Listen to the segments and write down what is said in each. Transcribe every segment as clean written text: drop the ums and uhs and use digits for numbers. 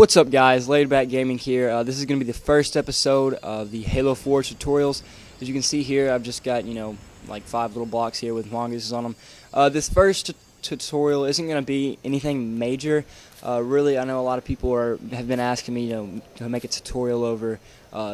What's up, guys? LayedBackGaming here. This is going to be the first episode of the Halo 4 tutorials. As you can see here, I've just got, like 5 little blocks here with mongooses on them. This first tutorial isn't going to be anything major. Really, I know a lot of people have been asking me, to make a tutorial over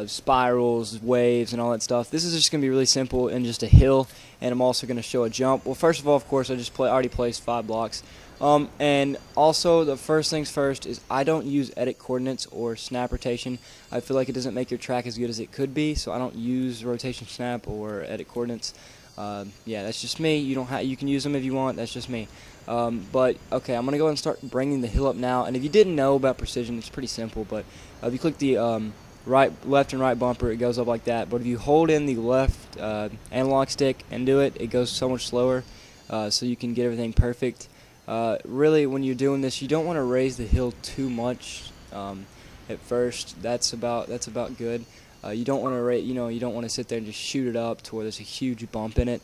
spirals, waves, and all that stuff. This is just going to be really simple and just a hill, and I'm also going to show a jump. Well, first of all, of course, I just already placed 5 blocks. And also, the first things first is I don't use edit coordinates or snap rotation. I feel like it doesn't make your track as good as it could be, so I don't use rotation snap or edit coordinates. Yeah, that's just me. You can use them if you want. That's just me. But okay, I'm gonna go ahead and start bringing the hill up now. And if you didn't know about precision, it's pretty simple. But if you click the left and right bumper, it goes up like that. But if you hold in the left analog stick and do it, it goes so much slower. So you can get everything perfect. Really, when you're doing this, you don't want to raise the hill too much at first. That's about good. You don't want to you don't want to sit there and just shoot it up to where there's a huge bump in it.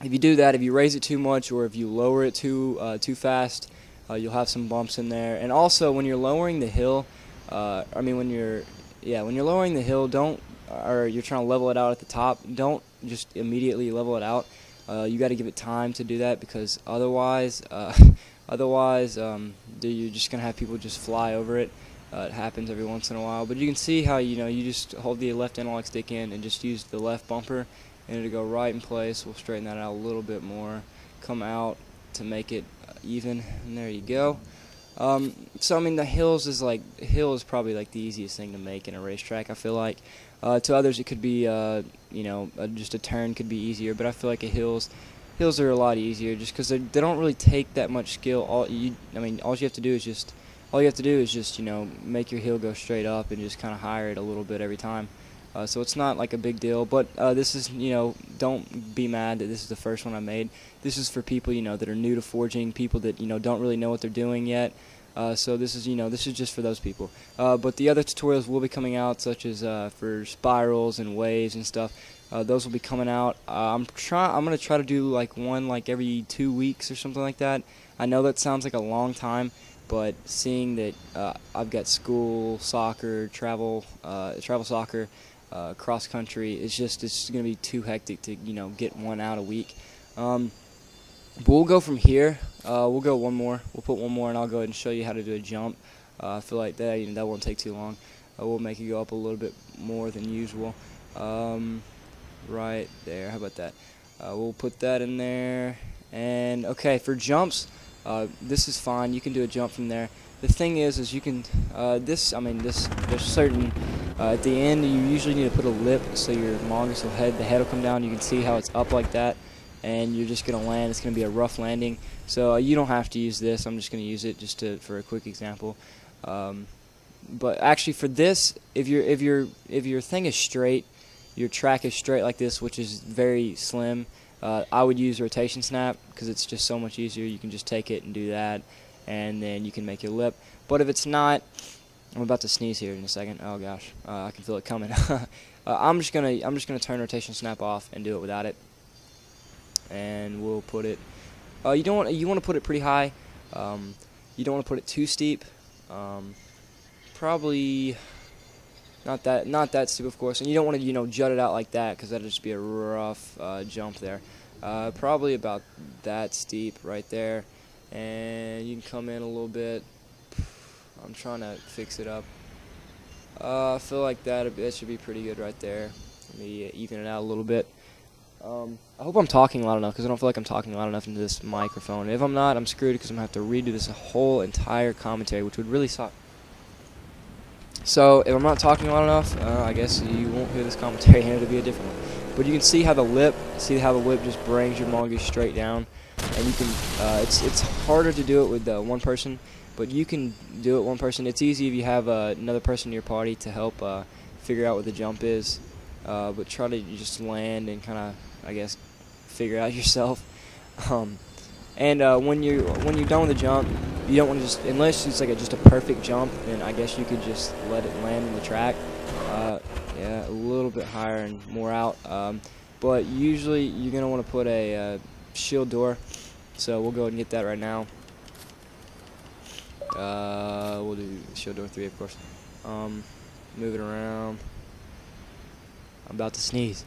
If you do that, if you raise it too much or if you lower it too fast, you'll have some bumps in there. And also, when you're lowering the hill, when you're lowering the hill, or you're trying to level it out at the top, don't just immediately level it out. You got to give it time to do that, because otherwise you're just gonna have people just fly over it. It happens every once in a while, but you can see how you just hold the left analog stick in and just use the left bumper, and it'll go right in place. We'll straighten that out a little bit more, come out to make it even, and there you go. So I mean, the hill is probably like the easiest thing to make in a racetrack, I feel like. To others, it could be just a turn could be easier, but I feel like hills are a lot easier just because they don't really take that much skill. All you have to do is just make your hill go straight up and just kind of higher it a little bit every time. So it's not like a big deal, but this is, don't be mad that this is the first one I made. This is for people, that are new to forging, people that, don't really know what they're doing yet. So this is just for those people. But the other tutorials will be coming out, such as for spirals and waves and stuff. Those will be coming out. I'm gonna try to do like one every 2 weeks or something like that. I know that sounds like a long time, but seeing that I've got school, soccer, travel soccer, cross country, it's gonna be too hectic to get one out a week. But we'll go from here. We'll go one more. We'll put one more, and I'll go ahead and show you how to do a jump. I feel like that that won't take too long. We'll make it go up a little bit more than usual. Right there. How about that? We'll put that in there. And okay, for jumps, this is fine. You can do a jump from there. The thing is you can there's certain at the end you usually need to put a lip so your mongoose the head will come down. You can see how it's up like that, and you're just gonna land. It's gonna be a rough landing. So you don't have to use this. I'm just gonna use it for a quick example. But actually, for this, if your thing is straight, your track is straight like this, which is very slim, I would use rotation snap because it's just so much easier. You can just take it and do that, and then you can make your lip. But if it's not, I'm about to sneeze here in a second. Oh gosh, I can feel it coming. I'm just gonna turn rotation snap off and do it without it. And we'll put it. You want to put it pretty high. You don't want to put it too steep. Probably not that steep, of course. And you don't want to jut it out like that, because that'll just be a rough jump there. Probably about that steep right there. And you can come in a little bit. I'm trying to fix it up. I feel like that should be pretty good right there. Let me even it out a little bit. I hope I'm talking loud enough, because I don't feel like I'm talking loud enough into this microphone. If I'm not, I'm screwed, because I'm going to have to redo this whole entire commentary, which would really suck. So if I'm not talking loud enough, I guess you won't hear this commentary, and it'll be a different one. But you can see how the lip just brings your mongoose straight down, and you can. It's harder to do it with one person, but you can do it one person. It's easy if you have another person in your party to help figure out what the jump is. But try to just land and kind of, I guess, figure it out yourself. And when you're done with the jump, you don't want to unless it's like just a perfect jump, then I guess you could just let it land on the track. Yeah, a little bit higher and more out. But usually you're gonna want to put a shield door. So we'll go ahead and get that right now. We'll do shield door 3, of course. Move it around. I'm about to sneeze.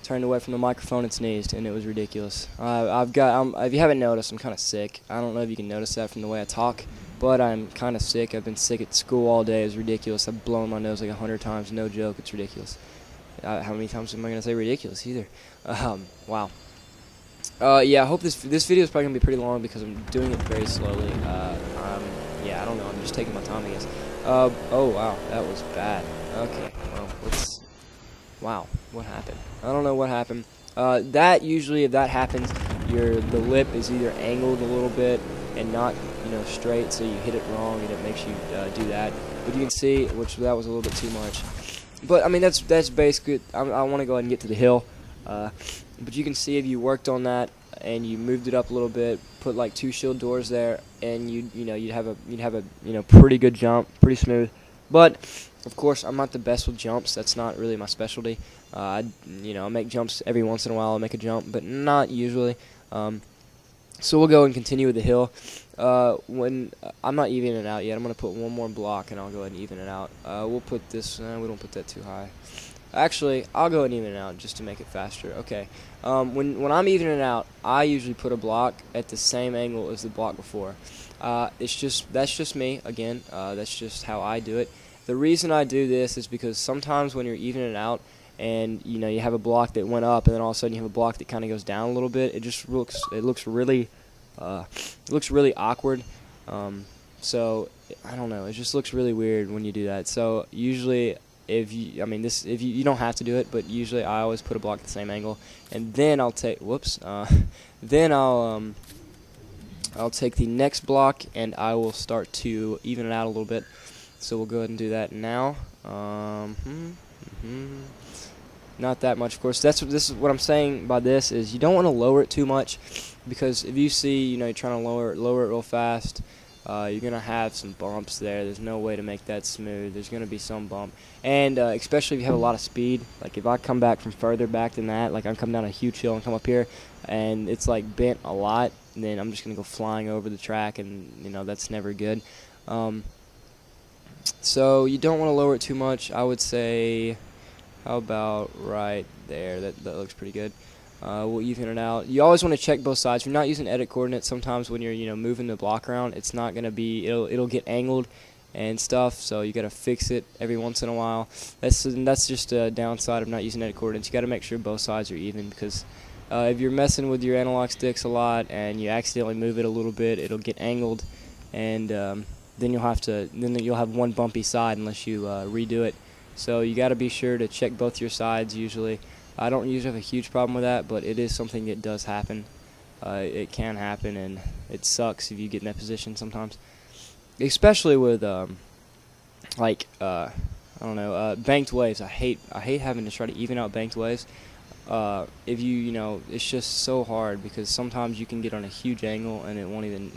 Turned away from the microphone and sneezed, and it was ridiculous. If you haven't noticed, I'm kind of sick. I don't know if you can notice that from the way I talk, but I'm kind of sick. I've been sick at school all day. It's ridiculous. I've blown my nose like 100 times. No joke. It's ridiculous. How many times am I going to say ridiculous either? Wow. Yeah, I hope this video is probably going to be pretty long because I'm doing it very slowly. Yeah, I don't know. I'm just taking my time, I guess. Oh, wow. That was bad. Okay, well, wow, what happened? I don't know what happened. Usually, if that happens, the lip is either angled a little bit and not, straight, so you hit it wrong and it makes you do that. But you can see, that was a little bit too much. But I mean, that's basically. I want to go ahead and get to the hill. But you can see if you worked on that and you moved it up a little bit, put like 2 shield doors there, and you'd have a pretty good jump, pretty smooth. But of course, I'm not the best with jumps. That's not really my specialty. I make jumps every once in a while. I'll make a jump, but not usually. So we'll go and continue with the hill. When I'm not evening it out yet, I'm gonna put one more block and I'll go ahead and even it out. We'll put this. We don't put that too high. Actually, I'll go ahead and even it out just to make it faster. Okay. When I'm evening it out, I usually put a block at the same angle as the block before. That's just me. Again, that's just how I do it. The reason I do this is because sometimes when you're evening it out and you have a block that went up and then all of a sudden you have a block that kind of goes down a little bit, it looks really awkward. So I don't know, it just looks really weird when you do that. So usually you don't have to do it, but usually I always put a block at the same angle, and then I'll take I'll take the next block and I will start to even it out a little bit. So we'll go ahead and do that now. Not that much, of course. This is what I'm saying by this is you don't want to lower it too much, because if you see you're trying to lower it real fast, you're gonna have some bumps there. There's no way to make that smooth. There's gonna be some bump, and especially if you have a lot of speed. Like if I come back from further back than that, like I come down a huge hill and come up here, and it's like bent a lot, and then I'm just gonna go flying over the track, and that's never good. So you don't want to lower it too much. I would say, how about right there? That looks pretty good. We'll even it out. You always want to check both sides. If you're not using edit coordinates, sometimes when you're moving the block around, it's not gonna be. It'll get angled and stuff. So you gotta fix it every once in a while. That's just a downside of not using edit coordinates. You gotta make sure both sides are even, because if you're messing with your analog sticks a lot and you accidentally move it a little bit, it'll get angled, and then you'll have one bumpy side unless you redo it. So you got to be sure to check both your sides usually. I don't usually have a huge problem with that, but it is something that does happen. It can happen, and it sucks if you get in that position sometimes. Especially with I don't know, banked waves. I hate having to try to even out banked waves. If it's just so hard, because sometimes you can get on a huge angle and it won't even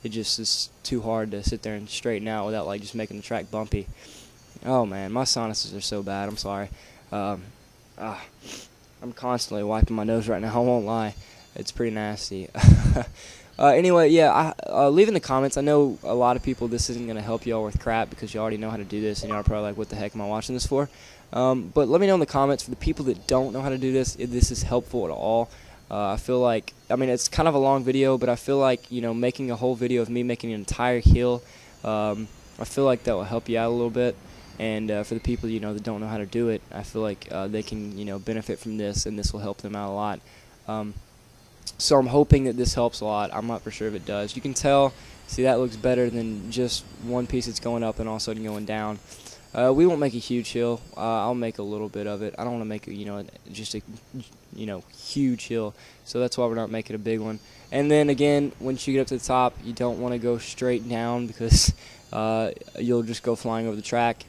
it just is too hard to sit there and straighten out without just making the track bumpy. Oh man, my sinuses are so bad. I'm sorry. I'm constantly wiping my nose right now. I won't lie. It's pretty nasty. Anyway, yeah, leave in the comments. I know a lot of people, this isn't going to help y'all with crap because you already know how to do this, and y'all are probably like, what the heck am I watching this for? But let me know in the comments, for the people that don't know how to do this, if this is helpful at all. I feel like, it's kind of a long video, but I feel like, making a whole video of me making an entire hill, I feel like that will help you out a little bit. And for the people, that don't know how to do it, I feel like they can, benefit from this, and this will help them out a lot. So I'm hoping that this helps a lot. I'm not for sure if it does. You can tell, see, that looks better than just one piece that's going up and all of a sudden going down. We won't make a huge hill. I'll make a little bit of it. I don't want to make just a huge hill, so that's why we're not making a big one. And then again, once you get up to the top, you don't want to go straight down, because you'll just go flying over the track,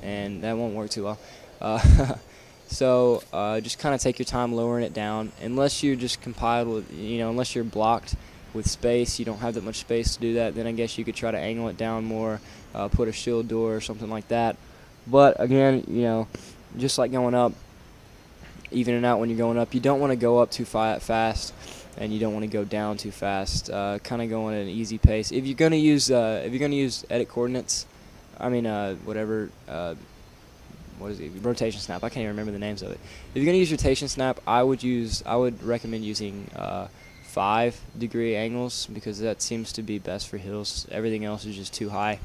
and that won't work too well. So just kind of take your time lowering it down, unless you're just compiled with, unless you're blocked with space, you don't have that much space to do that, then I guess you could try to angle it down more, put a shield door or something like that. But again, just like going up, evening out when you're going up, you don't want to go up too fast. and you don't want to go down too fast. Kind of going at an easy pace. If you're gonna use edit coordinates, I mean whatever. What is it? Rotation snap. I can't even remember the names of it. If you're gonna use rotation snap, I would recommend using 5-degree angles, because that seems to be best for hills. Everything else is just too high.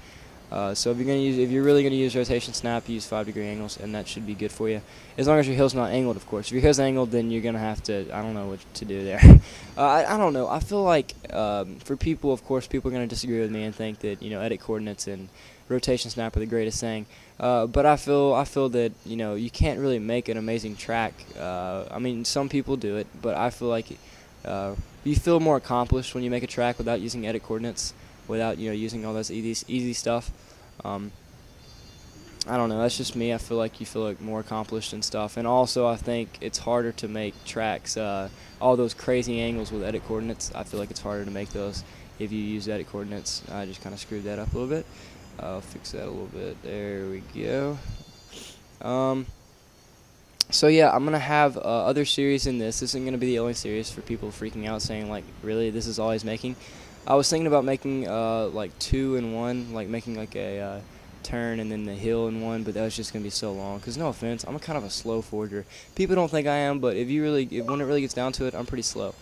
So if you're really gonna use rotation snap, use 5-degree angles, and that should be good for you. As long as your hill's not angled, of course. If your hill's angled, then you're gonna have to. I don't know what to do there. I don't know. I feel like for people, of course, people are gonna disagree with me and think that edit coordinates and rotation snap are the greatest thing. But I feel that you can't really make an amazing track. I mean, some people do it, but I feel like you feel more accomplished when you make a track without using edit coordinates, without using all this easy stuff. I don't know, that's just me. I feel like you feel like more accomplished and stuff. And also I think it's harder to make tracks, all those crazy angles with edit coordinates. I feel like it's harder to make those if you use edit coordinates. I just kind of screwed that up a little bit. I'll fix that a little bit. There we go. So yeah, I'm gonna have other series in this. This isn't gonna be the only series for people freaking out, saying like, really, this is all he's making. I was thinking about making like 2 in 1, like making like a turn and then the hill in 1, but that was just gonna be so long. Cause no offense, I'm kind of a slow forger. People don't think I am, but when it really gets down to it, I'm pretty slow.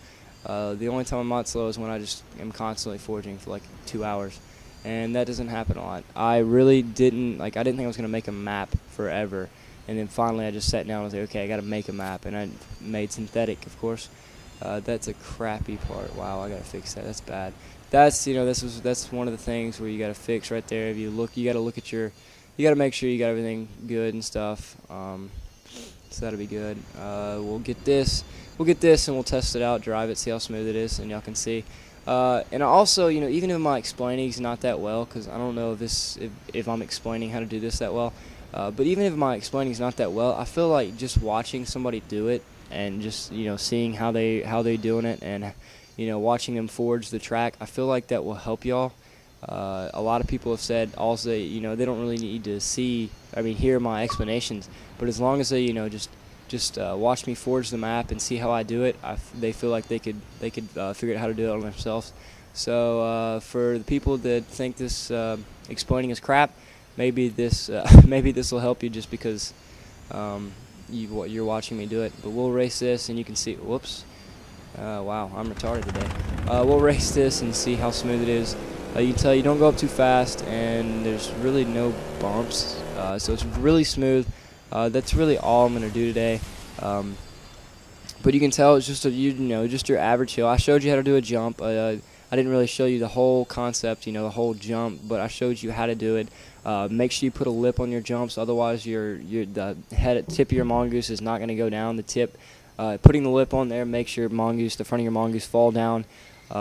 The only time I'm not slow is when I just am constantly forging for like 2 hours, and that doesn't happen a lot. I didn't think I was gonna make a map forever, and then finally I just sat down and was like, okay, I gotta make a map, and I made synthetic, of course. That's a crappy part. Wow, I gotta fix that. That's bad. That's that's one of the things where you gotta fix right there. If you gotta make sure you got everything good and stuff. So that'll be good. We'll get this, and we'll test it out, drive it, see how smooth it is, and y'all can see. And also, even if my explaining is not that well, because I don't know if I'm explaining how to do this that well. But even if my explaining is not that well, I feel like just watching somebody do it and just seeing how they doing it, and watching them forge the track, I feel like that will help y'all. A lot of people have said also they don't really need to hear my explanations, but as long as they just watch me forge the map and see how I do it, they feel like they could figure out how to do it on themselves. So for the people that think this explaining is crap, maybe this will help you, just because you're watching me do it. But we'll race this, and you can see. Whoops! Wow, I'm retarded today. We'll race this and see how smooth it is. You can tell you don't go up too fast, and there's really no bumps, so it's really smooth. That's really all I'm gonna do today. But you can tell it's just just your average hill. I showed you how to do a jump. I didn't really show you the whole concept, the whole jump, but I showed you how to do it. Make sure you put a lip on your jumps, otherwise the tip of your mongoose is not going to go down. The tip, putting the lip on there makes your mongoose, the front of your mongoose, fall down.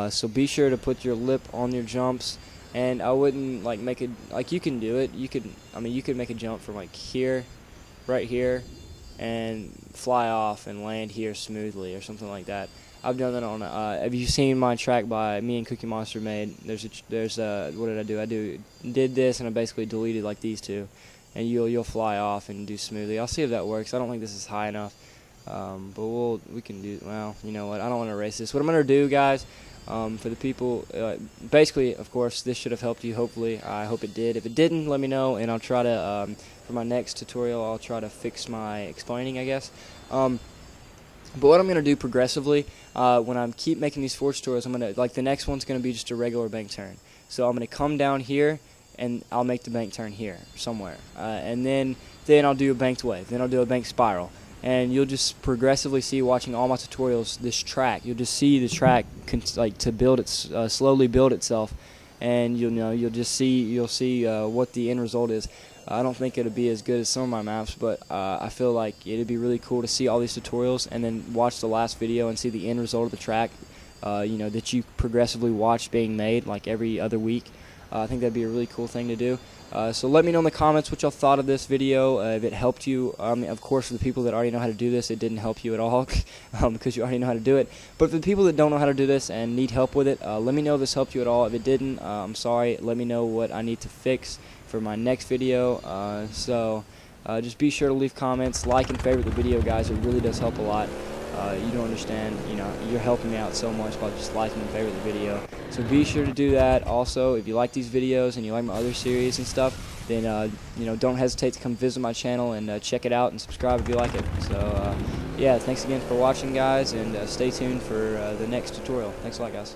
So be sure to put your lip on your jumps. And I wouldn't make it you can do it. You could make a jump from here, right here, and fly off and land here smoothly or something like that. I've done that on. Have you seen my track by me and Cookie Monster made? There's what did I do? I did this, and I basically deleted these two, and you'll fly off and do smoothly. I'll see if that works. I don't think this is high enough, but we can do. Well, you know what? I don't want to erase this. What I'm gonna do, guys, for the people, basically, of course, this should have helped you. Hopefully, I hope it did. If it didn't, let me know, and I'll try to for my next tutorial, I'll try to fix my explaining, I guess. But what I'm going to do progressively, when I keep making these forge tutorials, I'm going to, the next one's going to be just a regular bank turn. So I'm going to come down here, and I'll make the bank turn here, somewhere. And then I'll do a banked wave. Then I'll do a banked spiral. And you'll just progressively see, watching all my tutorials, this track. You'll just see the track, to build slowly build itself. And you'll see what the end result is. I don't think it'll be as good as some of my maps, but I feel like it'd be really cool to see all these tutorials and then watch the last video and see the end result of the track, that you progressively watch being made every other week. I think that'd be a really cool thing to do. So let me know in the comments what y'all thought of this video, if it helped you. Of course, for the people that already know how to do this, it didn't help you at all because you already know how to do it. But for the people that don't know how to do this and need help with it, let me know if this helped you at all. If it didn't, I'm sorry. Let me know what I need to fix for my next video. Just be sure to leave comments, like and favorite the video, guys. It really does help a lot. you don't understand. You know, you're helping me out so much by just liking and favorite the video. So be sure to do that. Also, if you like these videos and you like my other series and stuff, then you know, don't hesitate to come visit my channel and check it out and subscribe if you like it. So yeah, thanks again for watching, guys, and stay tuned for the next tutorial. Thanks a lot, guys.